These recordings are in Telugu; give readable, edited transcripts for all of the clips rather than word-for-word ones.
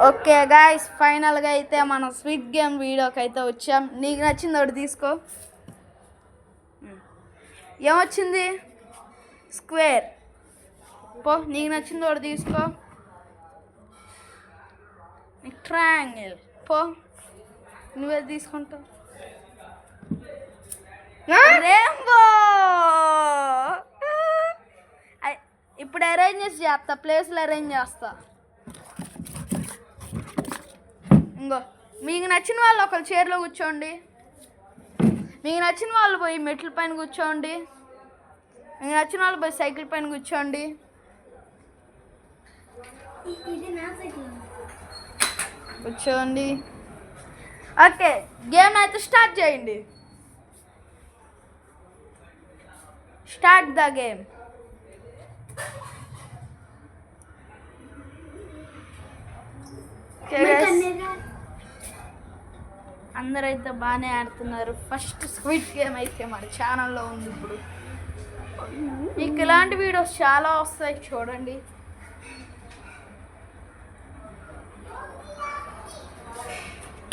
ఓకే గాయ్స్, ఫైనల్గా అయితే మనం స్వీట్ గేమ్ వీడియోకి అయితే వచ్చాం. నీకు నచ్చింది ఒకటి తీసుకో. ఏమొచ్చింది? స్క్వేర్. పో, నీకు నచ్చింది ఒకటి తీసుకో. ట్రయాంగిల్. పో, నువ్వే తీసుకుంటావు. రెయిన్బో. ఇప్పుడు అరేంజ్ చేస్తా, ప్లేస్లో అరేంజ్ చేస్తా. ఇంకో మీకు నచ్చిన వాళ్ళు ఒకరు చైర్లో కూర్చోండి. మీకు నచ్చిన వాళ్ళు పోయి మెట్ల పైన కూర్చోండి. మీకు నచ్చిన వాళ్ళు పోయి సైకిల్ పైన కూర్చోండి. కూర్చోండి. ఓకే, గేమ్ అయితే స్టార్ట్ చేయండి. Start the game. అందరైతే బాగానే ఆడుతున్నారు. ఫస్ట్ స్క్విడ్ గేమ్ అయితే మన ఛానల్లో ఉంది. ఇప్పుడు మీకు ఇలాంటి వీడియోస్ చాలా వస్తాయి, చూడండి.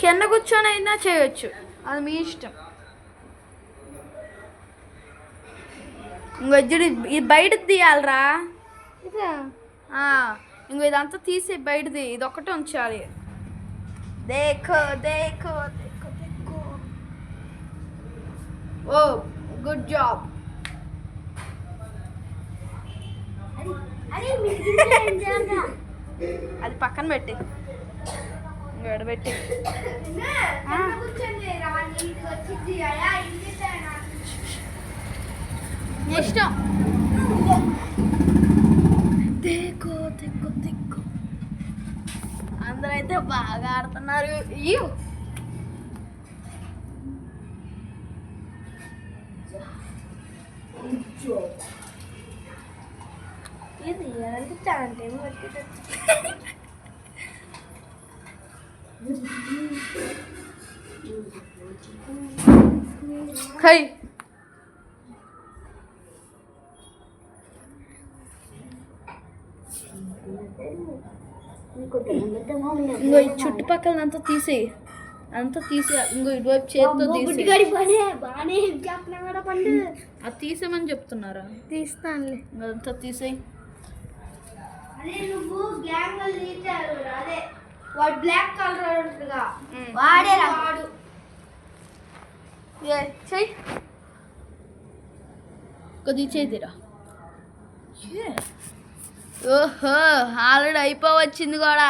కింద కూర్చొని అయినా చేయొచ్చు, అది మీ ఇష్టం. ఇంకో ఇది బయటకు తీయాలరా. ఇంకో ఇదంతా తీసి బయటది, ఇది ఒక్కటే ఉంచాలి. देखो देखो देखो देखो. ఓ గుడ్ జాబ్. అది పక్కన పెట్టి పెట్టి ఇష్టం. దేకో దేకో దేకో. అందరూ అయితే బాగా ఆడుతున్నారు. ఇది చాలా టైం పట్టింది. హై, ఇంకో ఈ చుట్టుపక్కల అంతా తీసేయి, అంతా తీసే. ఇంకో ఇటువైపు చేతితో తీసి అది తీసేమని చెప్తున్నారా? తీస్తానులే. అంతా తీసేయి. బ్లాక్ కలర్ ఉంటుందిగా, వాడే వాడు. చెయ్యి, కొద్దిగా చేతిరా. ఓహో, ఆల్రెడీ అయిపోవచ్చింది కూడా.